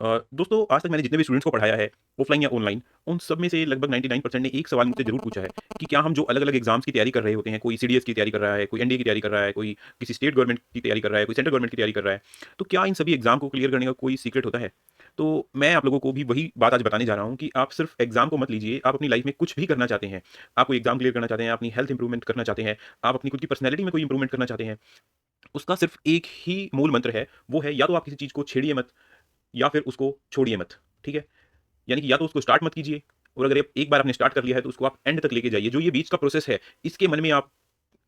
दोस्तों आज तक मैंने जितने भी स्टूडेंट्स को पढ़ाया है, ऑफलाइन या ऑनलाइन, उन सब में से लगभग 99% ने एक सवाल मुझसे ज़रूर पूछा है कि क्या हम जो अलग-अलग एग्ज़ाम्स की तैयारी कर रहे होते हैं, कोई सीडीएस की तैयारी कर रहा है, कोई एनडीए की तैयारी कर रहा है, कोई किसी स्टेट गवर्नमेंट की तैयारी कर रहा है, कोई सेंट्रल गवर्नमेंट की तैयारी कर रहा है, तो क्या इन सभी एग्ज़ाम को क्लियर करने का कोई सीक्रेट होता है? तो मैं आप लोगों को भी वही बात आज बताने जा रहा हूँ कि आप सिर्फ एग्ज़ाम को मत लीजिए, आप अपनी लाइफ़ में कुछ भी करना चाहते हैं, आप कोई एग्ज़ाम क्लियर करना चाहते हैं, अपनी हेल्थ इंप्रूवमेंट करना चाहते हैं, आप अपनी खुद की पर्सनैलिटी में कोई इंप्रूवमेंट करना चाहते हैं, उसका सिर्फ एक ही मूल मंत्र है, वो है या तो आप किसी चीज़ को छेड़िए मत या फिर उसको छोड़िए मत, ठीक है? यानी कि या तो उसको स्टार्ट मत कीजिए और अगर एक बार आपने स्टार्ट कर लिया है तो उसको आप एंड तक लेके जाइए। जो ये बीच का प्रोसेस है, इसके मन में आप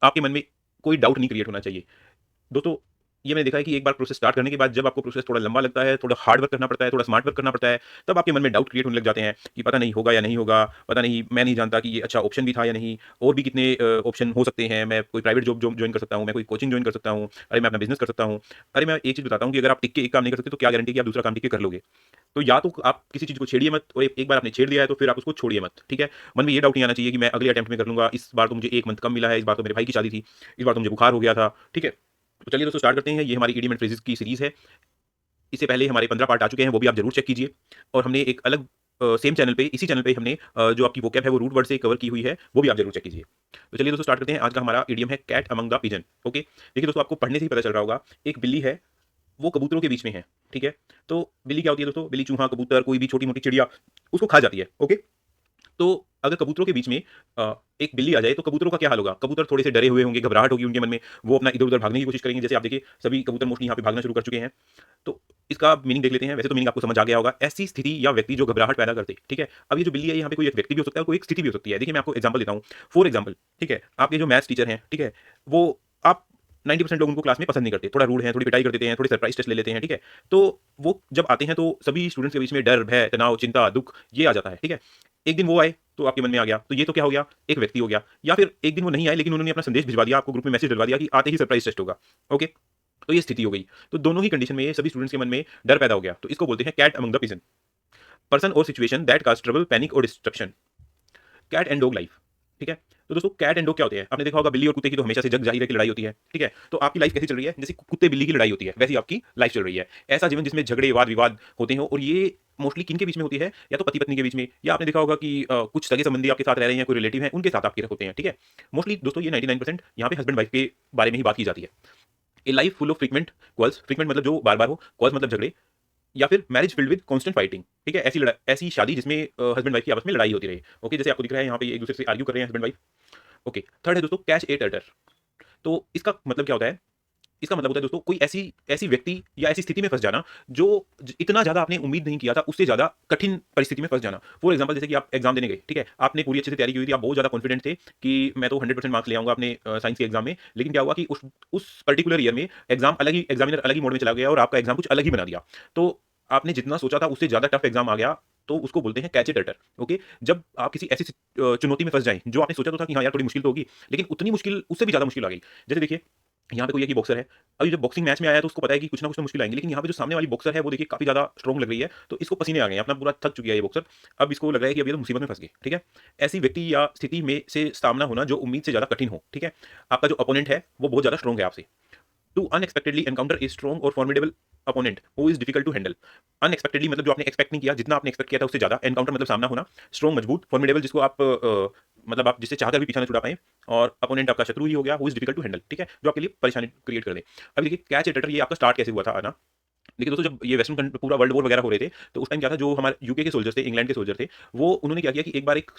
आपके मन में कोई डाउट नहीं क्रिएट होना चाहिए। दोस्तों, ये मैंने देखा है कि एक बार प्रोसेस स्टार्ट करने के बाद जब आपको प्रोसेस थोड़ा लंबा लगता है, थोड़ा हार्ड वर्क करना पड़ता है, थोड़ा स्मार्ट वर्क करना पड़ता है, तब आपके मन में डाउट क्रिएट होने लग जाते हैं कि पता नहीं होगा या नहीं होगा, पता नहीं मैं नहीं जानता कि ये अच्छा ऑप्शन भी था या नहीं, और भी कितने ऑप्शन हो सकते हैं, मैं कोई प्राइवेट जॉब जॉइन कर सकता हूँ, मैं कोई कोचिंग जॉइन कर सकता हूँ, अरे मैं अपना बिज़नेस कर सकता हूँ। अरे मैं एक चीज़ बताता हूँ कि अगर आप टिक के एक काम नहीं कर सकते तो क्या गारंटी कि आप दूसरा काम टिक के कर लोगे? तो या तो आप किसी चीज़ को छेड़िए मत और एक एक बार आपने छेड़ दिया है तो फिर आप उसको छोड़िए मत, ठीक है? मन में ये डाउट नहीं आना चाहिए कि मैं अगले अटेम्प्ट में कर लूँगा, इस बार तो मुझे 1 मंथ कम मिला है, इस बार तो मेरे भाई की शादी थी, इस बार तो मुझे बुखार हो गया था, ठीक है? तो चलिए दोस्तों स्टार्ट करते हैं। ये हमारी इडियम एंड फ्रेजेज़ की सीरीज़ है। इससे पहले हमारे 15 पार्ट आ चुके हैं, वो भी आप ज़रूर चेक कीजिए। और हमने एक अलग सेम चैनल पे इसी चैनल पे हमने जो आपकी वोकैब है वो रूट वर्ड से कवर की हुई है, वो भी आप ज़रूर चेक कीजिए। तो चलिए दोस्तों स्टार्ट करते हैं। आज का हमारा इडियम है cat among the pigeon, okay? देखिए दोस्तों आपको पढ़ने से ही पता चल रहा होगा, एक बिल्ली है, वो कबूतरों के बीच में है, ठीक है? तो बिल्ली क्या होती है दोस्तों? बिल्ली चूहा, कबूतर, कोई भी छोटी-मोटी चिड़िया उसको खा जाती है, ओके? तो अगर कबूतरों के बीच में एक बिल्ली आ जाए तो कबूतरों का क्या हाल होगा? कबूतर थोड़े से डरे हुए होंगे, घबराहट होगी उनके मन में, वो अपना इधर-उधर भागने की कोशिश करेंगे। जैसे आप देखिए सभी कबूतर मोस्टली यहाँ पे भागना शुरू कर चुके हैं। तो इसका मीनिंग देख लेते हैं। वैसे तो मीनिंग आपको समझ आ गया होगा। ऐसी स्थिति या व्यक्ति जो घबराहट पैदा करते, ठीक है? अब ये जो बिल्ली है यहाँ पे कोई एक व्यक्ति भी हो सकता है और कोई एक स्थिति भी हो सकती है। देखिए मैं आपको एग्जांपल देता हूँ। फॉर एग्जांपल, ठीक है? आपके जो मैथ्स टीचर हैं, ठीक है? वो आप 90% लोग उनको क्लास में पसंद नहीं करते। थोड़ा रूड हैं, थोड़ी पिटाई कर देते हैं, थोड़े सरप्राइज़ टेस्ट ले लेते हैं, ठीक है? तो वो जब आते हैं तो सभी स्टूडेंट्स के बीच में डर, भय, तनाव, चिंता, दुःख ये आ जाता है, ठीक है? एक दिन वो आए तो आपके मन में आ गया, तो ये तो क्या हो गया? एक व्यक्ति हो गया। या फिर एक दिन वो नहीं आए लेकिन उन्होंने अपना संदेश भिजवा दिया, आपको ग्रुप में मैसेज डलवा दिया कि आते ही सरप्राइज़ टेस्ट होगा। ओके? तो ये स्थिति हो गई। तो दोनों ही कंडीशन में सभी स्टूडेंट्स के मन में डर पैदा हो गया। तो इसको बोलते हैं cat among the pigeon. Person और situation that cause trouble, panic और disruption. Cat and dog life, ठीक है? तो दोस्तों कैट एंड डॉग क्या होते हैं? आपने देखा होगा बिल्ली और कुत्ते की तो हमेशा से जग जाहिर है कि लड़ाई होती है, ठीक है? तो आपकी लाइफ कैसी चल रही है? जैसे कुत्ते बिल्ली की लड़ाई होती है, वैसी आपकी लाइफ चल रही है। ऐसा जीवन जिसमें झगड़े, वाद-विवाद होते हों और ये मोस्टली किनके बीच में होती है? या तो पति-पत्नी के बीच में या आपने देखा होगा कि कुछ सगे-संबंधी आपके साथ रह रहे हैं, कोई रिलेटिव हैं, उनके साथ आपके होते हैं, ठीक है? मोस्टली दोस्तों ये 99% यहाँ पे हस्बैंड वाइफ के बारे में ही बात की जाती है। A life full of frequent quarrels, frequent मतलब जो बार-बार हो, क्वाल्स मतलब झगड़े, या फिर marriage filled with constant fighting, ठीक है? ऐसी शादी जिसमें हस्बैंड वाइफ की आपस में लड़ाई होती रहे। ओके, जैसे आपको दिख रहा है यहाँ पे एक दूसरे से आर्ग्यू कर रहे हैं हस्बैंड वाइफ। ओके, थर्ड है दोस्तों कैच ए टर्टल। तो इसका मतलब क्या होता है? इसका मतलब होता है दोस्तों कोई ऐसी ऐसी व्यक्ति या ऐसी स्थिति में फँस जाना जो इतना ज़्यादा आपने उम्मीद नहीं किया था, उससे ज़्यादा कठिन परिस्थिति में फँस जाना। फॉर एग्ज़ाम्पल जैसे कि आप एग्ज़ाम देने गए, ठीक है? आपने पूरी अच्छे से तैयारी की हुई थी, आप बहुत ज़्यादा कॉन्फिडेंट थे कि मैं तो 100% मार्क्स ले आऊँगा अपने साइंस के एग्ज़ाम में। लेकिन क्या हुआ कि उस पर्टिकुलर ईयर में एग्ज़ामिनर अलग ही मोड में चला गया और आपका एग्ज़ाम कुछ अलग ही बना दिया। तो आपने जितना सोचा था उससे ज़्यादा टफ एग्ज़ाम आ गया, तो उसको बोलते हैं कैच ए टर्टल, ओके? जब आप किसी ऐसी चुनौती में फँस जाएँ, जो आपने सोचा तो था कि हाँ यार थोड़ी मुश्किल तो होगी, लेकिन उतनी मुश्किल उससे भी ज़्यादा मुश्किल आ गई। जैसे देखिए यहाँ पे कोई है कि बॉक्सर है। अभी जब बॉक्सिंग मैच में आया है तो उसको पता है कि कुछ ना कुछ तो मुश्किल आएँगी, लेकिन यहाँ पे जो सामने वाली बॉक्सर है वो देखिए काफ़ी ज़्यादा स्ट्रॉन्ग लग रही है, तो इसको पसीने आ गए हैं, अपना पूरा थक चुकी है ये बॉक्सर। अब इसको लग रहा है कि अब ये तो मुसीबत में फँस गई, ठीक है? ऐसी व्यक्ति या स्थिति में से सामना होना जो उम्मीद से ज़्यादा कठिन हो, ठीक है? आपका जो अपोनेंट है वो बहुत ज़्यादा स्ट्रॉन्ग है आपसे। To unexpectedly encounter a strong और formidable opponent who is difficult to handle. Unexpectedly मतलब जो आपने एक्सपेक्ट नहीं किया, जितना आपने एक्सपेक्ट किया था उससे ज़्यादा। एनकाउंटर मतलब सामना होना, स्ट्रॉन्ग मजबूत, फॉर्मिडेबल जिसको आप मतलब आप जिससे चाहकर भी पीछा ना छुड़ा पाएँ, और अपोनेंट आपका शत्रु ही हो गया, who is difficult to handle, ठीक है? जो आपके लिए परेशानी क्रिएट कर दे। अब देखिए कैच ए टटर ये आपका स्टार्ट कैसे हुआ था आना? देखिए दोस्तों जब ये वेस्टर्न पूरा वर्ल्ड वॉर वगैरह हो रहे थे, तो उस टाइम क्या था, जो हमारे यूके के सोल्जर्स थे, इंग्लैंड के सोल्जर थे, वो उन्होंने क्या किया कि एक बार एक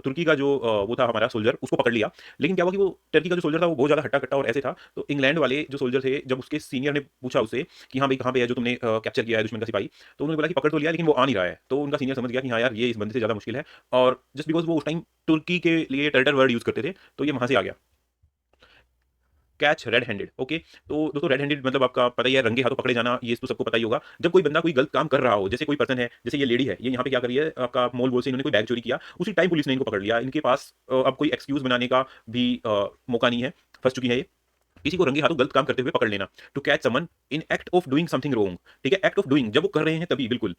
तुर्की का जो वो था हमारा सोल्जर, उसको पकड़ लिया। लेकिन क्या हुआ कि वो टर्की का जो सोल्जर था वो बहुत ज़्यादा हट्टा-कट्टा और ऐसे था, तो इंग्लैंड वाले जो सोल्जर थे, जब उसके सीनियर ने पूछा उससे कि हाँ भाई कहाँ पे है जो तुमने कैप्चर किया है दुश्मन का सिपाही? तो उन्होंने बोला कि पकड़ तो लिया लेकिन वो आ नहीं रहा है। तो उनका सीनियर समझ गया कि हाँ यार ये इस बंदे से ज़्यादा मुश्किल है, और जस्ट बिकॉज़ वो उस टाइम तुर्की के लिए टर्टल वर्ड यूज़ करते थे, तो ये वहाँ से आ गया। Catch red handed, okay? तो दोस्तों रेड हैंडेड मतलब आपका पता ही है, रंगे हाथों पकड़े जाना, ये तो सबको पता ही होगा। जब कोई बंदा कोई गलत काम कर रहा हो, जैसे कोई पर्सन है, जैसे ये लेडी है, ये यहाँ पे क्या कर रही है, आपका मॉल वॉल से इन्होंने कोई बैग चोरी किया, उसी टाइम पुलिस ने इनको पकड़ लिया। इनके पास अब कोई एक्सक्यूज बनाने का भी मौका नहीं है, फंस चुकी है ये। किसी को रंगे हाथों गलत काम करते हुए पकड़ लेना, to catch someone in act of doing something wrong, ठीक है? एक्ट ऑफ डूइंग जब वो कर रहे हैं तभी, बिल्कुल।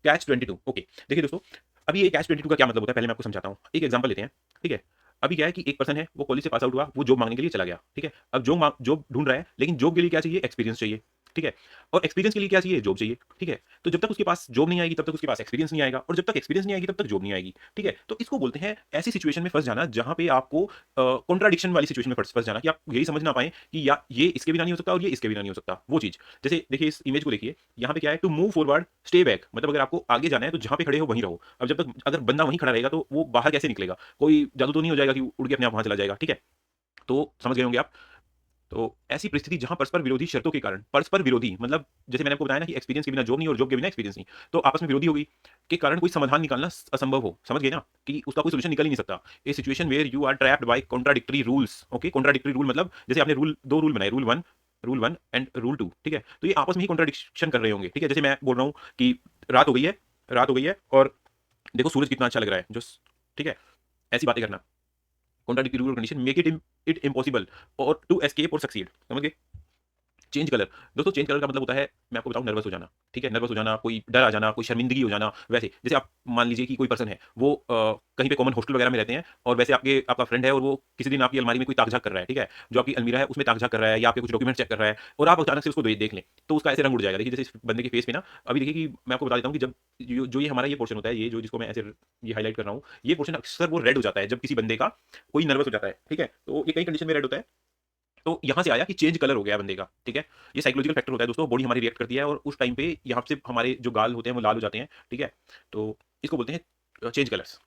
Catch 22, okay. देखिए दोस्तों, अभी ये कैच 22 का क्या मतलब होता है, पहले मैं आपको समझाता हूँ। एक एग्जांपल लेते हैं, ठीक है? अभी क्या है कि एक पर्सन है, वो कॉलेज से पास आउट हुआ, वो जॉब मांगने के लिए चला गया, ठीक है? अब जॉब ढूंढ रहा है, लेकिन जॉब के लिए क्या चाहिए? एक्सपीरियंस चाहिए। ठीक है? और एक्सपीरियंस के लिए क्या चाहिए? जॉब चाहिए, ठीक है? तो जब तक उसके पास जॉब नहीं आएगी, तब तक उसके पास एक्सपीरियंस नहीं आएगा, और जब तक एक्सपीरियंस नहीं आएगी, तब तक जॉब नहीं आएगी, ठीक है? तो इसको बोलते हैं ऐसी सिचुएशन में फँस जाना, जहाँ पे आपको कॉन्ट्राडिक्शन वाली सिचुएशन में फँस जाना, कि आप यही समझ ना पाएँ कि या ये इसके बिना नहीं हो सकता और ये इसके बिना नहीं हो सकता, वो चीज़। जैसे देखिए इस इमेज को देखिए, यहाँ पे क्या है, to move forward, stay back, मतलब अगर आपको आगे जाना है तो जहाँ पे खड़े हो वहीं रहो। अब जब तक अगर बंदा वहीं खड़ा रहेगा तो वो बाहर कैसे निकलेगा? कोई जादू तो नहीं हो जाएगा कि उड़ के अपने आप वहाँ चला जाएगा, ठीक है? तो समझ गए होंगे आप। तो ऐसी परिस्थिति जहां परस्पर विरोधी शर्तों के कारण, परस्पर विरोधी मतलब जैसे मैंने आपको बताया ना कि एक्सपीरियंस के बिना जॉब नहीं और जॉब के बिना एक्सपीरियंस नहीं, तो आपस में विरोधी होगी के कारण कोई समाधान निकालना असंभव हो, समझ गए ना, कि उसका कोई सोल्यूशन निकल ही नहीं सकता। A situation where you are trapped by contradictory rules. Okay, contradictory rule मतलब जैसे आपने दो रूल बनाए, rule one and rule two, ठीक है? तो ये आपस में ही कॉन्ट्राडिक्शन कर रहे होंगे, ठीक है? जैसे मैं बोल रहा हूँ कि रात हो गई है, रात हो गई है और देखो सूरज कितना अच्छा लग रहा है, जो ठीक है, ऐसी बातें करना, contradictory rule condition make it impossible और टू एस्केप और सक्सीड, समझ गए? चेंज कलर, दोस्तों चेंज कलर का मतलब होता है, मैं आपको बताऊं, नर्वस हो जाना, ठीक है? नर्वस हो जाना, कोई डर आ जाना, कोई शर्मिंदगी हो जाना। वैसे जैसे आप मान लीजिए कि कोई पर्सन है, वो कहीं पे कॉमन हॉस्टल वगैरह में रहते हैं, और वैसे आपका फ्रेंड है और वो किसी दिन आपकी अलमारी में कोई ताक झाक कर रहा है, ठीक है? जो आपकी अलमीरा है उसमें ताक झाक कर रहा है, या आपके कुछ डॉक्यूमेंट चेक कर रहा है, और आप अचानक से उसको देख लें, तो उसका ऐसे रंग उड़ जाएगा। देखिए जैसे इस बंदे के फेस पे ना, अभी देखिए कि मैं आपको बता देता हूँ कि जब जो ये हमारा ये पोर्शन होता है, ये जो जिसको मैं ऐसे ये हाईलाइट कर रहा हूँ, ये पोर्शन अक्सर वो रेड हो जाता है जब किसी बंदे का कोई नर्वस हो जाता है, ठीक है? तो ये कई कंडीशन में रेड होता है। तो यहाँ से आया कि चेंज कलर हो गया बंदे का, ठीक है? ये साइकोलॉजिकल फैक्टर होता है दोस्तों, बॉडी हमारी रिएक्ट करती है और उस टाइम पे यहाँ से हमारे जो गाल होते हैं वो लाल हो जाते हैं, ठीक है? तो इसको बोलते हैं change colours.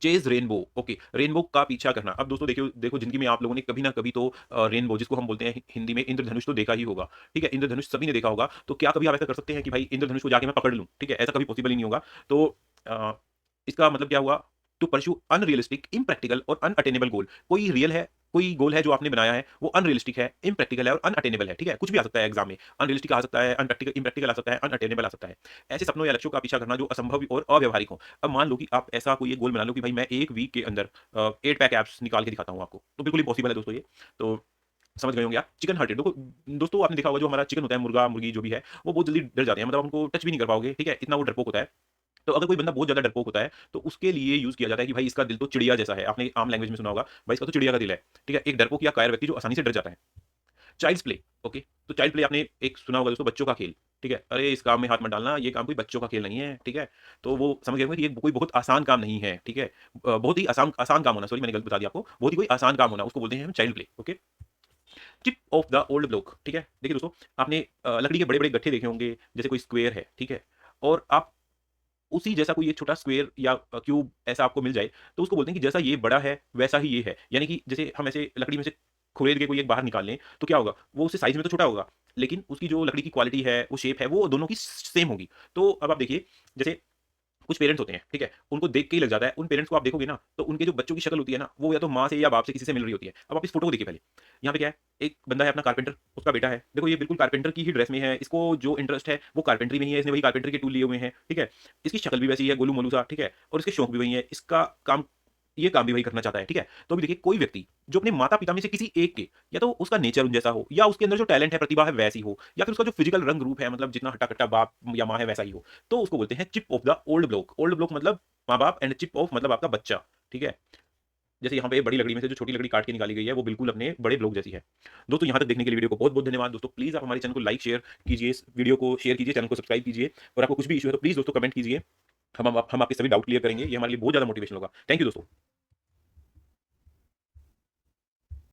Chase rainbow, okay, rainbow का पीछा करना। अब दोस्तों देखियो देखो जिंदगी में आप लोगों ने कभी ना कभी तो रेनबो, जिसको हम बोलते हैं हिंदी में इंद्रधनुष, तो देखा ही होगा, ठीक है? इंद्रधनुष सभी ने देखा होगा। तो क्या कभी आप ऐसा कर सकते हैं कि भाई इंद्रधनुष को जाके मैं पकड़ लूं, ठीक है? ऐसा कभी पॉसिबल ही नहीं होगा। तो अ, इसका मतलब क्या हुआ? टू परस्यू अनरियलिस्टिक, इम्प्रैक्टिकल और अनअटेनेबल गोल। कोई रियल है, कोई गोल है जो आपने बनाया है, वो अनरियलिस्टिक है, इम्प्रैक्टिकल है और अनअटेनेबल है, ठीक है? कुछ भी आ सकता है एग्जाम में, अनरियलिस्टिक आ सकता है, अनप्रैक्टिकल इम्प्रैक्टिकल आ सकता है, अनअटेनेबल आ सकता है। ऐसे सपनों या लक्ष्यों का पीछा करना जो असंभव और अव्यवहारिक हो। अब मान लो कि आप ऐसा कोई एक गोल बना लो कि भाई मैं एक वीक के अंदर 8 पैक एब्स निकाल के दिखाता हूँ आपको, तो बिल्कुल इम्पॉसिबल है दोस्तों ये। तो समझ गए होंगे आप। चिकन हार्टेड, देखो दोस्तों आपने देखा होगा जो हमारा चिकन होता है, मुर्गा मुर्गी जो भी है, वो बहुत जल्दी डर जाते हैं, मतलब उनको टच भी नहीं कर पाओगे, ठीक है? इतना वो डरपोक होता है। तो अगर कोई बंदा बहुत ज्यादा डरपोक होता है, तो उसके लिए यूज किया जाता है कि भाई इसका दिल तो चिड़िया जैसा है। आपने आम लैंग्वेज में सुना होगा, भाई इसका तो चिड़िया का दिल है, ठीक है? एक डरपोक या कायर व्यक्ति जो आसानी से डर जाता है। चाइल्ड्स प्ले, ओके, तो चाइल्ड प्ले आपने एक सुना होगा दोस्तों, बच्चों का खेल, ठीक है? अरे इस काम में हाथ मत डालना, ये काम कोई बच्चों का खेल नहीं है, ठीक है? तो वो समझ गए होंगे कि ये कोई बहुत आसान काम नहीं है, ठीक है? बहुत ही आसान आसान काम होना, सॉरी मैंने गलत बता दिया आपको, बहुत ही कोई आसान काम होना, उसको बोलते हैं हम child play, okay? Tip of the old block, ठीक है? देखिए दोस्तों, आपने लकड़ी के बड़े बड़े गट्ठे देखे होंगे, जैसे कोई स्क्वायर है, ठीक है? और आप उसी जैसा कोई एक छोटा स्क्वायर या क्यूब ऐसा आपको मिल जाए, तो उसको बोलते हैं कि जैसा ये बड़ा है वैसा ही ये है। यानी कि जैसे हम ऐसे लकड़ी में से खुरेद के कोई एक बाहर निकाल लें, तो क्या होगा? वो उससे साइज में तो छोटा होगा, लेकिन उसकी जो लकड़ी की क्वालिटी है, वो शेप है, वो दोनों की सेम होगी। तो अब आप देखिए, जैसे कुछ पेरेंट्स होते हैं, ठीक है? उनको देख के ही लग जाता है, उन पेरेंट्स को आप देखोगे ना, तो उनके जो बच्चों की शक्ल होती है ना, वो या तो माँ से या बाप से किसी से मिल रही होती है। अब आप इस फोटो को देखिए पहले। यहाँ पे क्या है? एक बंदा है अपना कारपेंटर, उसका बेटा है। देखो ये बिल्कुल कारपेंटर की ही ड्रेस में है, इसको जो इंटरेस्ट है वो कारपेंटरी में ही है, इसने वही कारपेंटर के टूल लिए हुए हैं, ठीक है? इसकी शक्ल भी वैसी है, गोलू-मोलू सा, ठीक है? और इसके शौक भी वही है, इसका काम ये काम भी वही करना चाहता है, ठीक है? तो अभी देखिए कोई व्यक्ति जो अपने माता-पिता में से किसी एक के, या तो उसका नेचर उन जैसा हो, या उसके अंदर जो टैलेंट है, प्रतिभा है वैसी हो, या फिर उसका जो फिजिकल रंग रूप है, मतलब जितना हट्टा-कट्टा बाप या माँ है वैसा ही हो, तो उसको बोलते हैं chip off the old block. Old block मतलब माँ-बाप, एंड चिप ऑफ मतलब आपका बच्चा, ठीक है? जैसे यहाँ पे बड़ी लकड़ी में से जो छोटी लकड़ी काट के निकाली गई है, वो बिल्कुल अपने बड़े ब्लॉक जैसी है। दोस्तों यहाँ तक देखने के लिए वीडियो को बहुत-बहुत धन्यवाद दोस्तों। प्लीज़ आप हमारे चैनल को लाइक, शेयर कीजिए, इस वीडियो को शेयर कीजिए, चैनल को सब्सक्राइब कीजिए, और आपको कुछ भी इश्यू है तो प्लीज़ दोस्तों कमेंट कीजिए। हम आपके सभी डाउट क्लियर करेंगे। ये हमारे लिए बहुत ज़्यादा मोटिवेशन होगा। थैंक यू दोस्तों।